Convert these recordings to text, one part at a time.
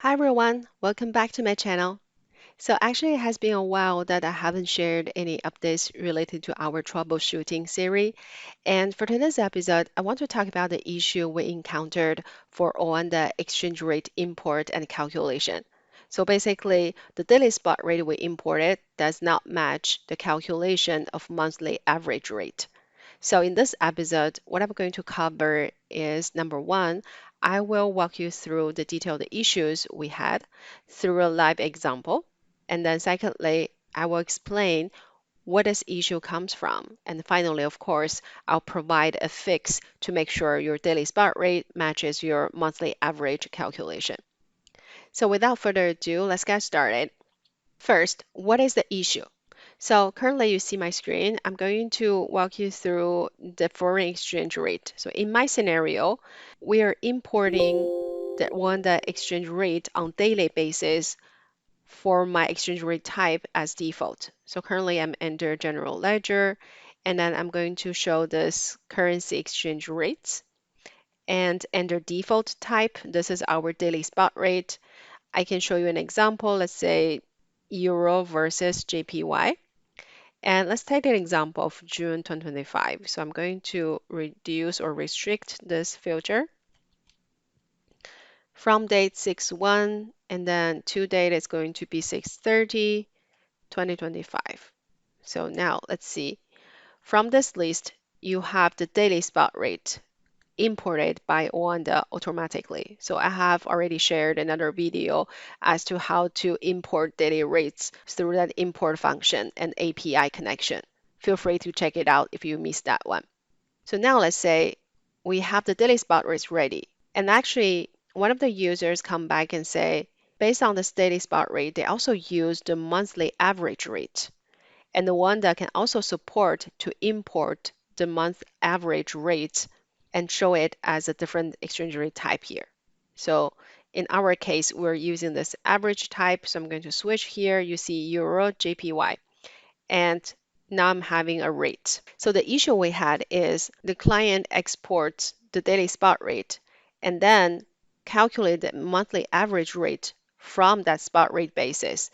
Hi everyone, welcome back to my channel. So actually it has been a while that I haven't shared any updates related to our troubleshooting series. And for today's episode, I want to talk about the issue we encountered for OANDA exchange rate import and calculation. So basically, the daily spot rate we imported does not match the calculation of monthly average rate. So in this episode, what I'm going to cover is number one, I will walk you through the detailed issues we had through a live example. And then secondly, I will explain where this issue comes from. And finally, of course, I'll provide a fix to make sure your daily spot rate matches your monthly average calculation. So without further ado, let's get started. First, what is the issue? So currently you see my screen. I'm going to walk you through the foreign exchange rate. So in my scenario, we are importing the exchange rate on daily basis for my exchange rate type as default. So currently I'm under general ledger, and then I'm going to show this currency exchange rates. And under default type, this is our daily spot rate. I can show you an example. Let's say Euro versus JPY. And let's take an example of June 2025. So I'm going to reduce or restrict this filter from date 6/1, and then to date is going to be 6/30, 2025. So now let's see. From this list, you have the daily spot rate imported by OANDA automatically. So I have already shared another video as to how to import daily rates through that import function and API connection. Feel free to check it out if you missed that one. So now let's say we have the daily spot rates ready. And actually, one of the users come back and say, based on this daily spot rate, they also use the monthly average rate. And the one that can also support to import the month average rate and show it as a different exchange rate type here. So in our case, we're using this average type. So I'm going to switch here. You see Euro JPY. And now I'm having a rate. So the issue we had is the client exports the daily spot rate and then calculate the monthly average rate from that spot rate basis.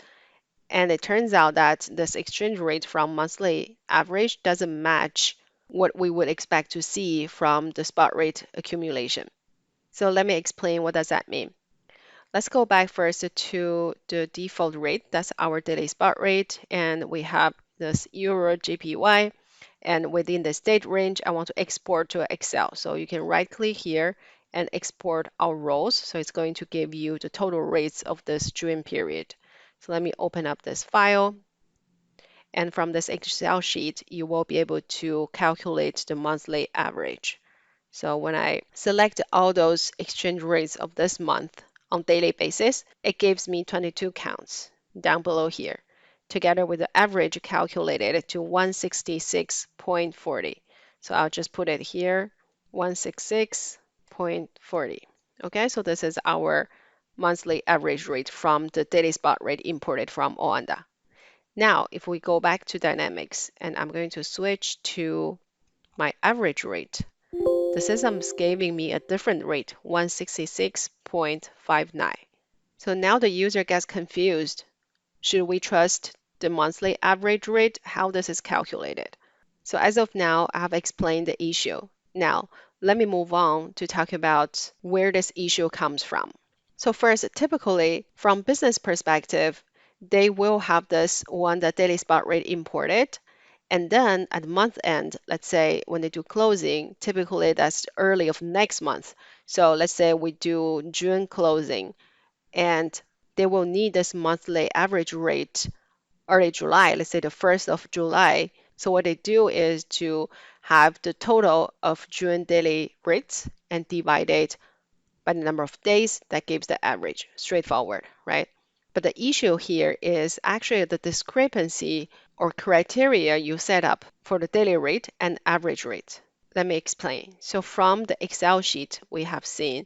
And it turns out that this exchange rate from monthly average doesn't match what we would expect to see from the spot rate accumulation. So let me explain what does that mean. Let's go back first to the default rate. That's our daily spot rate. And we have this Euro JPY. And within the state range, I want to export to Excel. So you can right click here and export our rows. So it's going to give you the total rates of this June period. So let me open up this file. And from this Excel sheet, you will be able to calculate the monthly average. So when I select all those exchange rates of this month on daily basis, it gives me 22 counts down below here, together with the average calculated to 166.40. So I'll just put it here, 166.40. Okay, so this is our monthly average rate from the daily spot rate imported from OANDA. Now, if we go back to Dynamics, and I'm going to switch to my average rate, the system's giving me a different rate, 166.59. So now the user gets confused. Should we trust the monthly average rate? How this is calculated? So as of now, I have explained the issue. Now, let me move on to talk about where this issue comes from. So first, typically from business perspective, they will have this one, the daily spot rate imported. And then at month end, let's say when they do closing, typically that's early of next month. So let's say we do June closing and they will need this monthly average rate early July, let's say the 1st of July. So what they do is to have the total of June daily rates and divide it by the number of days, that gives the average. Straightforward, right? But the issue here is actually the discrepancy or criteria you set up for the daily rate and average rate. Let me explain. So from the Excel sheet we have seen,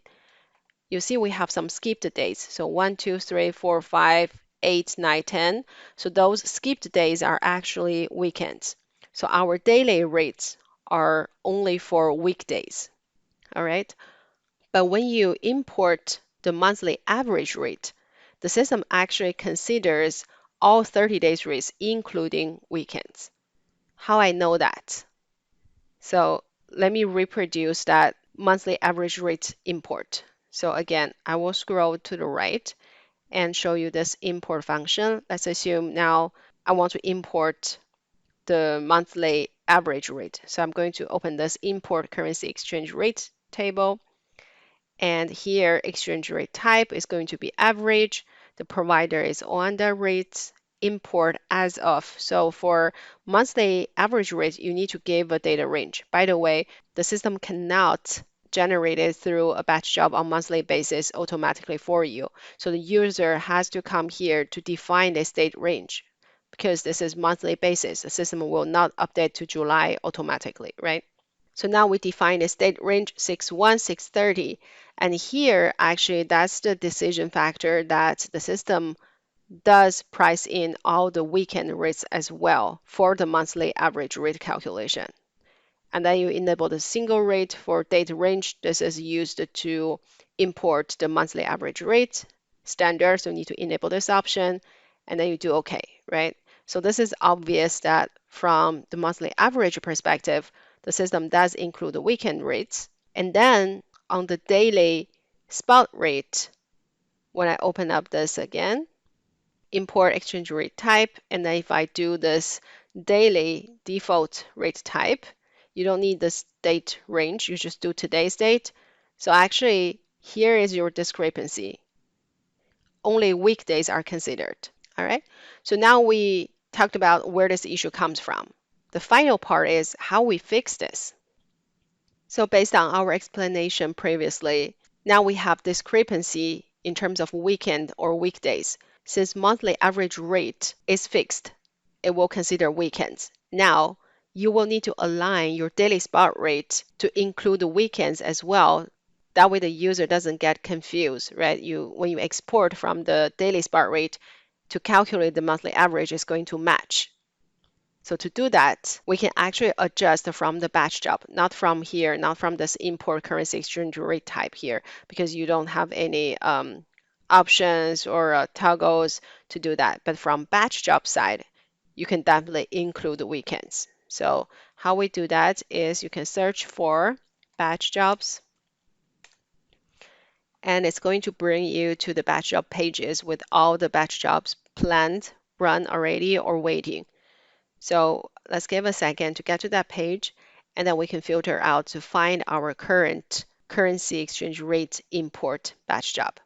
you see we have some skipped days. So 1, 2, 3, 4, 5, 8, 9, 10. So those skipped days are actually weekends. So our daily rates are only for weekdays. All right. But when you import the monthly average rate, the system actually considers all 30 days rates, including weekends. How I know that? So let me reproduce that monthly average rate import. So again, I will scroll to the right and show you this import function. Let's assume now I want to import the monthly average rate. So I'm going to open this import currency exchange rate table. And here, exchange rate type is going to be average. The provider is OANDA rates, import as of. So for monthly average rate, you need to give a data range. By the way, the system cannot generate it through a batch job on monthly basis automatically for you. So the user has to come here to define the state range. Because this is monthly basis, the system will not update to July automatically, right? So now we define a state range 61, 630. And here, actually, that's the decision factor that the system does price in all the weekend rates as well for the monthly average rate calculation. And then you enable the single rate for date range. This is used to import the monthly average rate standard. So you need to enable this option, and then you do OK, right? So this is obvious that from the monthly average perspective, the system does include the weekend rates. And then on the daily spot rate, when I open up this again, import exchange rate type, and then if I do this daily default rate type, you don't need the date range, you just do today's date. So actually, here is your discrepancy. Only weekdays are considered. All right. So now we talked about where this issue comes from. The final part is how we fix this. So based on our explanation previously, now we have discrepancy in terms of weekend or weekdays. Since monthly average rate is fixed, it will consider weekends. Now, you will need to align your daily spot rate to include the weekends as well. That way the user doesn't get confused, right? When you export from the daily spot rate to calculate the monthly average is going to match. So to do that, we can actually adjust from the batch job, not from here, not from this import currency exchange rate type here, because you don't have any options or toggles to do that. But from batch job side, you can definitely include the weekends. So how we do that is you can search for batch jobs, and it's going to bring you to the batch job pages with all the batch jobs planned, run already, or waiting. So let's give a second to get to that page, and then we can filter out to find our current currency exchange rate import batch job.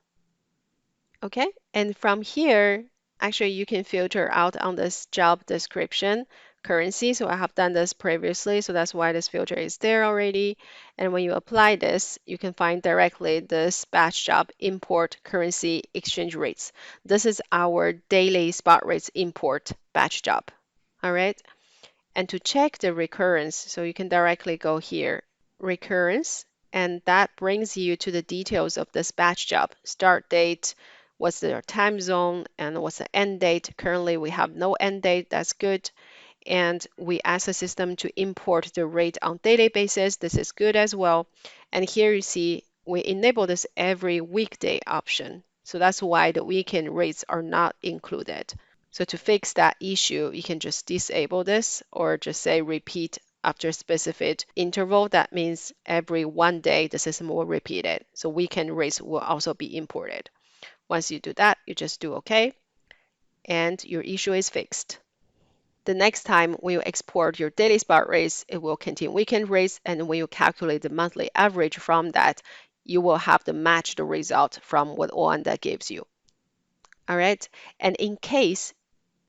Okay, and from here, actually you can filter out on this job description currency. So I have done this previously, so that's why this filter is there already. And when you apply this, you can find directly this batch job import currency exchange rates. This is our daily spot rates import batch job. All right. And to check the recurrence, so you can directly go here, recurrence, and that brings you to the details of this batch job. Start date, what's the time zone, and what's the end date. Currently, we have no end date. That's good. And we ask the system to import the rate on daily basis. This is good as well. And here you see we enable this every weekday option. So that's why the weekend rates are not included. So to fix that issue, you can just disable this or just say repeat after a specific interval. That means every 1 day the system will repeat it. So weekend rates will also be imported. Once you do that, you just do OK, and your issue is fixed. The next time when you export your daily spot rates, it will contain weekend rates, and when you calculate the monthly average from that, you will have to match the result from what OANDA gives you. All right, and in case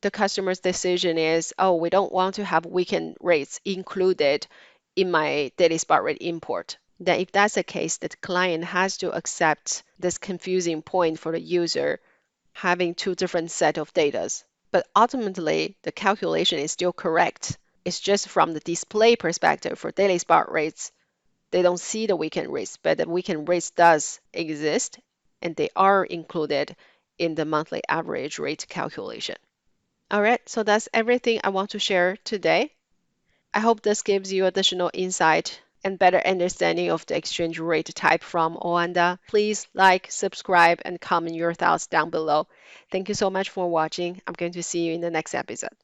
the customer's decision is, oh, we don't want to have weekend rates included in my daily spot rate import, then if that's the case, the client has to accept this confusing point for the user having two different set of data. But ultimately, the calculation is still correct. It's just from the display perspective for daily spot rates, they don't see the weekend rates, but the weekend rates does exist, and they are included in the monthly average rate calculation. All right, so that's everything I want to share today. I hope this gives you additional insight and better understanding of the exchange rate type from OANDA, please like, subscribe, and comment your thoughts down below. Thank you so much for watching. I'm going to see you in the next episode.